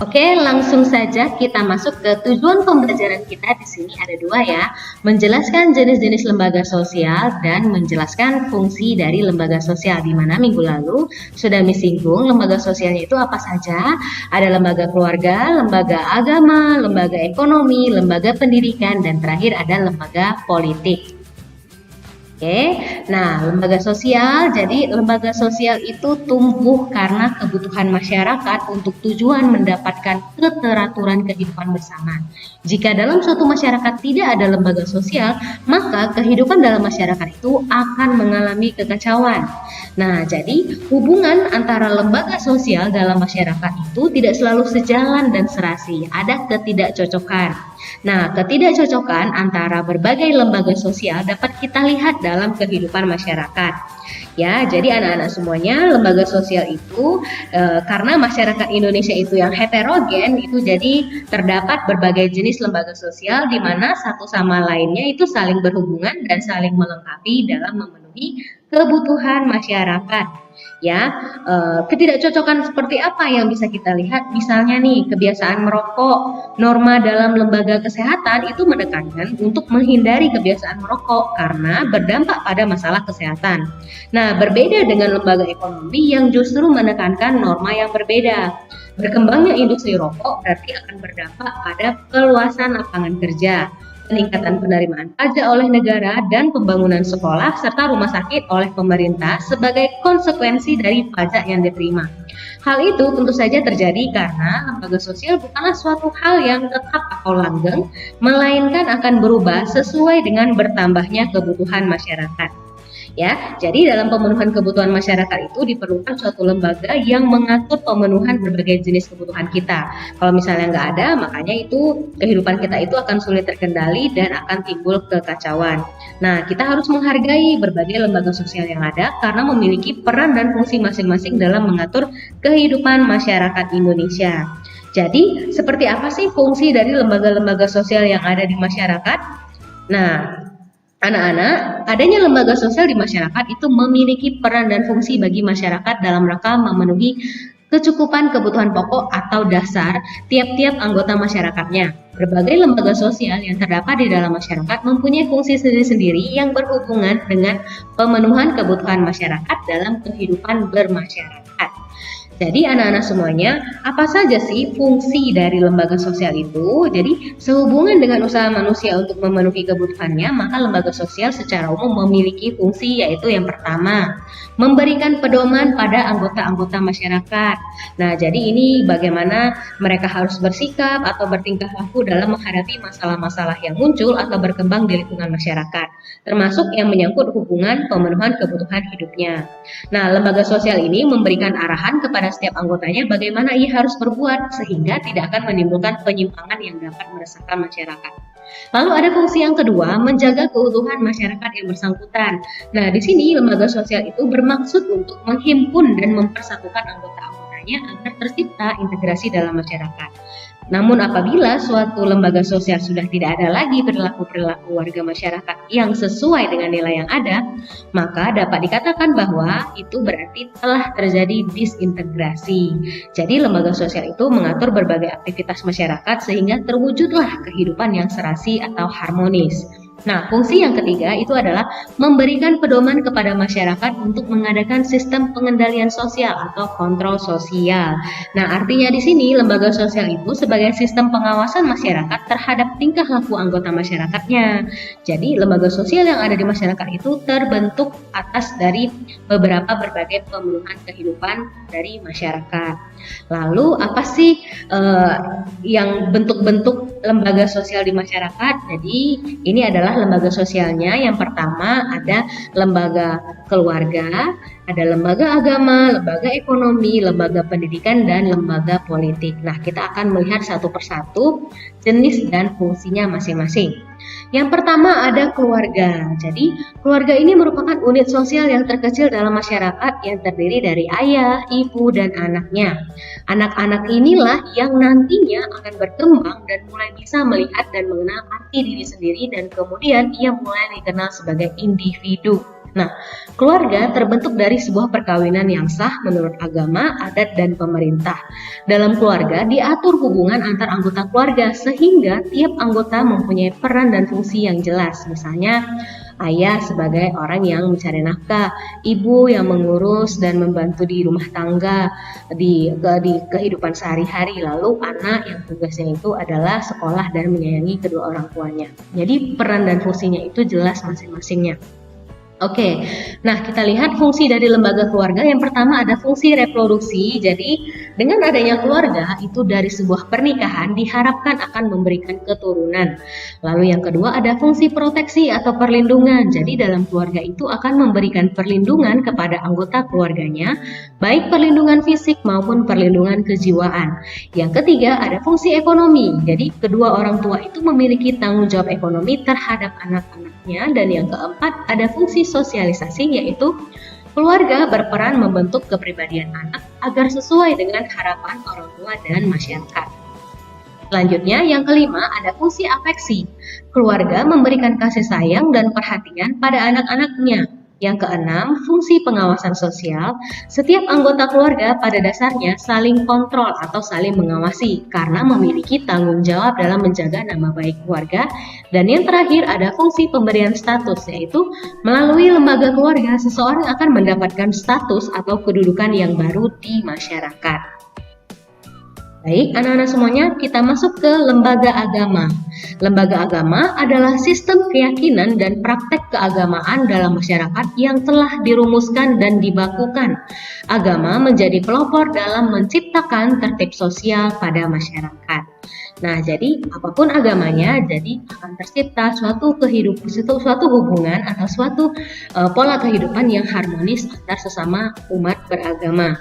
Oke, langsung saja kita masuk ke tujuan pembelajaran kita. Di sini ada dua ya, menjelaskan jenis-jenis lembaga sosial dan menjelaskan fungsi dari lembaga sosial, di mana minggu lalu sudah singgung lembaga sosialnya itu apa saja. Ada lembaga keluarga, lembaga agama, lembaga ekonomi, lembaga pendidikan, dan terakhir ada lembaga politik. Oke, nah lembaga sosial, jadi lembaga sosial itu tumbuh karena kebutuhan masyarakat untuk tujuan mendapatkan keteraturan kehidupan bersama. Jika dalam suatu masyarakat tidak ada lembaga sosial, maka kehidupan dalam masyarakat itu akan mengalami kekacauan. Nah, jadi hubungan antara lembaga sosial dalam masyarakat itu tidak selalu sejalan dan serasi, ada ketidakcocokan. Nah, ketidakcocokan antara berbagai lembaga sosial dapat kita lihat dalam kehidupan masyarakat. Ya, jadi anak-anak semuanya, lembaga sosial itu karena masyarakat Indonesia itu yang heterogen, itu jadi terdapat berbagai jenis lembaga sosial di mana satu sama lainnya itu saling berhubungan dan saling melengkapi dalam memenuhi kebutuhan masyarakat. Ya, ketidakcocokan seperti apa yang bisa kita lihat? Misalnya nih, kebiasaan merokok. Norma dalam lembaga kesehatan itu menekankan untuk menghindari kebiasaan merokok karena berdampak pada masalah kesehatan. Nah, berbeda dengan lembaga ekonomi yang justru menekankan norma yang berbeda. Berkembangnya industri rokok berarti akan berdampak pada keluasan lapangan kerja, peningkatan penerimaan pajak oleh negara, dan pembangunan sekolah serta rumah sakit oleh pemerintah sebagai konsekuensi dari pajak yang diterima. Hal itu tentu saja terjadi karena lembaga sosial bukanlah suatu hal yang tetap atau langgeng, melainkan akan berubah sesuai dengan bertambahnya kebutuhan masyarakat. Ya, jadi dalam pemenuhan kebutuhan masyarakat itu diperlukan suatu lembaga yang mengatur pemenuhan berbagai jenis kebutuhan kita. Kalau misalnya nggak ada, makanya itu kehidupan kita itu akan sulit terkendali dan akan timbul kekacauan. Nah, kita harus menghargai berbagai lembaga sosial yang ada karena memiliki peran dan fungsi masing-masing dalam mengatur kehidupan masyarakat Indonesia. Jadi, seperti apa sih fungsi dari lembaga-lembaga sosial yang ada di masyarakat? Nah, anak-anak, adanya lembaga sosial di masyarakat itu memiliki peran dan fungsi bagi masyarakat dalam rangka memenuhi kecukupan kebutuhan pokok atau dasar tiap-tiap anggota masyarakatnya. Berbagai lembaga sosial yang terdapat di dalam masyarakat mempunyai fungsi sendiri-sendiri yang berhubungan dengan pemenuhan kebutuhan masyarakat dalam kehidupan bermasyarakat. Jadi anak-anak semuanya, apa saja sih fungsi dari lembaga sosial itu? Jadi sehubungan dengan usaha manusia untuk memenuhi kebutuhannya, maka lembaga sosial secara umum memiliki fungsi, yaitu yang pertama, memberikan pedoman pada anggota-anggota masyarakat. Nah, jadi ini bagaimana mereka harus bersikap atau bertingkah laku dalam menghadapi masalah-masalah yang muncul atau berkembang di lingkungan masyarakat, termasuk yang menyangkut hubungan pemenuhan kebutuhan hidupnya. Nah, lembaga sosial ini memberikan arahan kepada setiap anggotanya bagaimana ia harus berbuat sehingga tidak akan menimbulkan penyimpangan yang dapat meresahkan masyarakat. Lalu ada fungsi yang kedua, menjaga keutuhan masyarakat yang bersangkutan. Nah, di sini lembaga sosial itu bermaksud untuk menghimpun dan mempersatukan anggota-anggotanya agar tercipta integrasi dalam masyarakat. Namun apabila suatu lembaga sosial sudah tidak ada lagi perilaku-perilaku warga masyarakat yang sesuai dengan nilai yang ada, maka dapat dikatakan bahwa itu berarti telah terjadi disintegrasi. Jadi lembaga sosial itu mengatur berbagai aktivitas masyarakat sehingga terwujudlah kehidupan yang serasi atau harmonis. Nah, fungsi yang ketiga itu adalah memberikan pedoman kepada masyarakat untuk mengadakan sistem pengendalian sosial atau kontrol sosial. Nah, artinya di sini lembaga sosial itu sebagai sistem pengawasan masyarakat terhadap tingkah laku anggota masyarakatnya. Jadi, lembaga sosial yang ada di masyarakat itu terbentuk atas dari berbagai pemenuhan kehidupan dari masyarakat. Lalu, apa sih yang bentuk-bentuk lembaga sosial di masyarakat? Jadi, ini adalah lembaga sosialnya. Yang pertama ada lembaga keluarga, ada lembaga agama, lembaga ekonomi, lembaga pendidikan, dan lembaga politik. Nah, kita akan melihat satu persatu jenis dan fungsinya masing-masing. Yang pertama ada keluarga. Jadi, keluarga ini merupakan unit sosial yang terkecil dalam masyarakat yang terdiri dari ayah, ibu, dan anaknya. Anak-anak inilah yang nantinya akan berkembang dan mulai bisa melihat dan mengenal arti diri sendiri dan kemudian ia mulai dikenal sebagai individu. Nah, keluarga terbentuk dari sebuah perkawinan yang sah menurut agama, adat, dan pemerintah. Dalam keluarga diatur hubungan antar anggota keluarga sehingga tiap anggota mempunyai peran dan fungsi yang jelas. Misalnya, ayah sebagai orang yang mencari nafkah, ibu yang mengurus dan membantu di rumah tangga, di kehidupan sehari-hari, lalu anak yang tugasnya itu adalah sekolah dan menyayangi kedua orang tuanya. Jadi peran dan fungsinya itu jelas masing-masingnya. Oke, nah kita lihat fungsi dari lembaga keluarga. Yang pertama ada fungsi reproduksi. Jadi dengan adanya keluarga itu dari sebuah pernikahan diharapkan akan memberikan keturunan. Lalu yang kedua ada fungsi proteksi atau perlindungan. Jadi dalam keluarga itu akan memberikan perlindungan kepada anggota keluarganya, baik perlindungan fisik maupun perlindungan kejiwaan. Yang ketiga ada fungsi ekonomi. Jadi kedua orang tua itu memiliki tanggung jawab ekonomi terhadap anak-anaknya. Dan yang keempat ada fungsi sosialisasi, yaitu keluarga berperan membentuk kepribadian anak agar sesuai dengan harapan orang tua dan masyarakat. Selanjutnya, yang kelima ada fungsi afeksi. Keluarga memberikan kasih sayang dan perhatian pada anak-anaknya. Yang keenam, fungsi pengawasan sosial. Setiap anggota keluarga pada dasarnya saling kontrol atau saling mengawasi karena memiliki tanggung jawab dalam menjaga nama baik keluarga. Dan yang terakhir ada fungsi pemberian status, yaitu melalui lembaga keluarga seseorang akan mendapatkan status atau kedudukan yang baru di masyarakat. Baik, anak-anak semuanya, kita masuk ke lembaga agama. Lembaga agama adalah sistem keyakinan dan praktek keagamaan dalam masyarakat yang telah dirumuskan dan dibakukan. Agama menjadi pelopor dalam menciptakan tertib sosial pada masyarakat. Nah, jadi apapun agamanya, jadi akan tercipta suatu hubungan atau suatu pola kehidupan yang harmonis antar sesama umat beragama.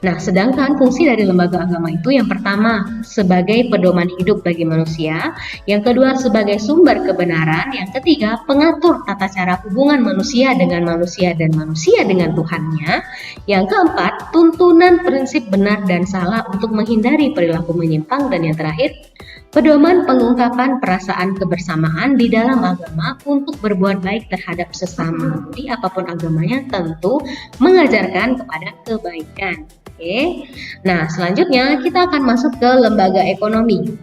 Nah, sedangkan fungsi dari lembaga agama itu yang pertama sebagai pedoman hidup bagi manusia, yang kedua sebagai sumber kebenaran, yang ketiga pengatur tata cara hubungan manusia dengan manusia dan manusia dengan Tuhannya, yang keempat tuntunan prinsip benar dan salah untuk menghindari perilaku menyimpang, dan yang terakhir pedoman pengungkapan perasaan kebersamaan di dalam agama untuk berbuat baik terhadap sesama. Jadi apapun agamanya tentu mengajarkan kepada kebaikan. Oke. Nah, selanjutnya kita akan masuk ke lembaga ekonomi.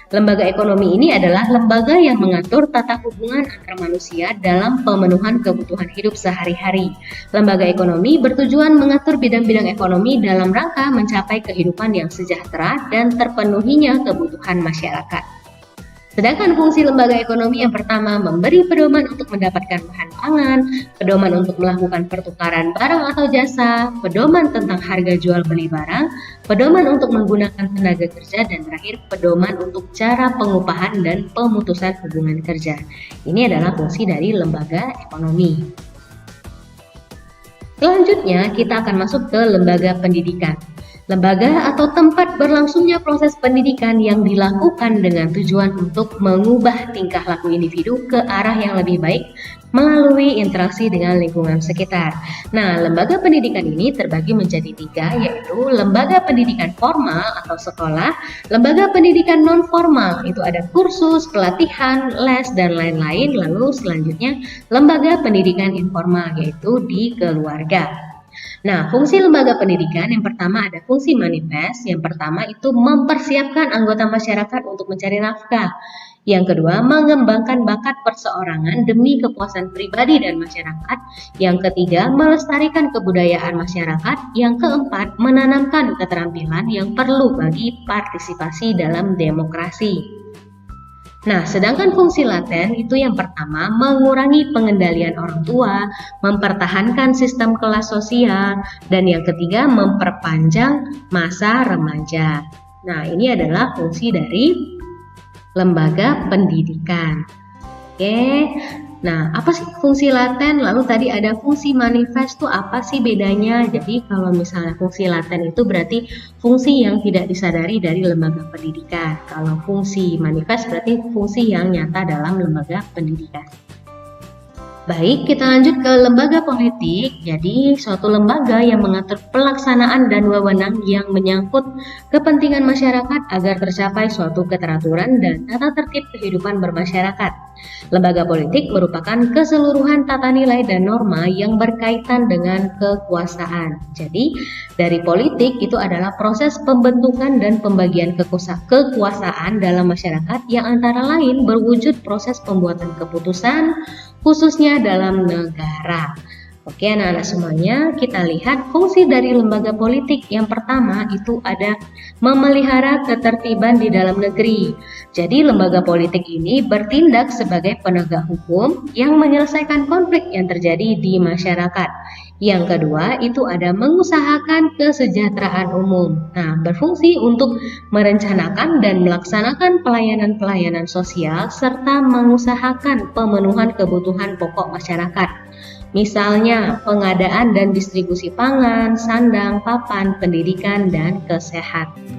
Lembaga ekonomi ini adalah lembaga yang mengatur tata hubungan antar manusia dalam pemenuhan kebutuhan hidup sehari-hari. Lembaga ekonomi bertujuan mengatur bidang-bidang ekonomi dalam rangka mencapai kehidupan yang sejahtera dan terpenuhinya kebutuhan masyarakat. Sedangkan fungsi lembaga ekonomi yang pertama memberi pedoman untuk mendapatkan bahan pangan, pedoman untuk melakukan pertukaran barang atau jasa, pedoman tentang harga jual beli barang, pedoman untuk menggunakan tenaga kerja, dan terakhir pedoman untuk cara pengupahan dan pemutusan hubungan kerja. Ini adalah fungsi dari lembaga ekonomi. Selanjutnya kita akan masuk ke lembaga pendidikan. Lembaga atau tempat berlangsungnya proses pendidikan yang dilakukan dengan tujuan untuk mengubah tingkah laku individu ke arah yang lebih baik melalui interaksi dengan lingkungan sekitar. Nah, lembaga pendidikan ini terbagi menjadi 3, yaitu lembaga pendidikan formal atau sekolah, lembaga pendidikan non formal, itu ada kursus, pelatihan, les, dan lain-lain. Lalu selanjutnya lembaga pendidikan informal, yaitu di keluarga. Nah, fungsi lembaga pendidikan yang pertama ada fungsi manifest. Yang pertama itu mempersiapkan anggota masyarakat untuk mencari nafkah. Yang kedua, mengembangkan bakat perseorangan demi kepuasan pribadi dan masyarakat. Yang ketiga, melestarikan kebudayaan masyarakat. Yang keempat, menanamkan keterampilan yang perlu bagi partisipasi dalam demokrasi. Nah, sedangkan fungsi laten itu yang pertama mengurangi pengendalian orang tua, mempertahankan sistem kelas sosial, dan yang ketiga memperpanjang masa remaja. Nah, ini adalah fungsi dari lembaga pendidikan. Oke. Nah, apa sih fungsi laten? Lalu tadi ada fungsi manifest tuh apa sih bedanya? Jadi kalau misalnya fungsi laten itu berarti fungsi yang tidak disadari dari lembaga pendidikan. Kalau fungsi manifest berarti fungsi yang nyata dalam lembaga pendidikan. Baik, kita lanjut ke lembaga politik. Jadi, suatu lembaga yang mengatur pelaksanaan dan wewenang yang menyangkut kepentingan masyarakat agar tercapai suatu keteraturan dan tata tertib kehidupan bermasyarakat. Lembaga politik merupakan keseluruhan tata nilai dan norma yang berkaitan dengan kekuasaan. Jadi, dari politik itu adalah proses pembentukan dan pembagian kekuasaan dalam masyarakat yang antara lain berwujud proses pembuatan keputusan, khususnya dalam negara. Oke, anak-anak semuanya, kita lihat fungsi dari lembaga politik. Yang pertama itu ada memelihara ketertiban di dalam negeri. Jadi, lembaga politik ini bertindak sebagai penegak hukum yang menyelesaikan konflik yang terjadi di masyarakat. Yang kedua itu ada mengusahakan kesejahteraan umum. Nah, berfungsi untuk merencanakan dan melaksanakan pelayanan-pelayanan sosial serta mengusahakan pemenuhan kebutuhan pokok masyarakat. Misalnya, pengadaan dan distribusi pangan, sandang, papan, pendidikan, dan kesehatan.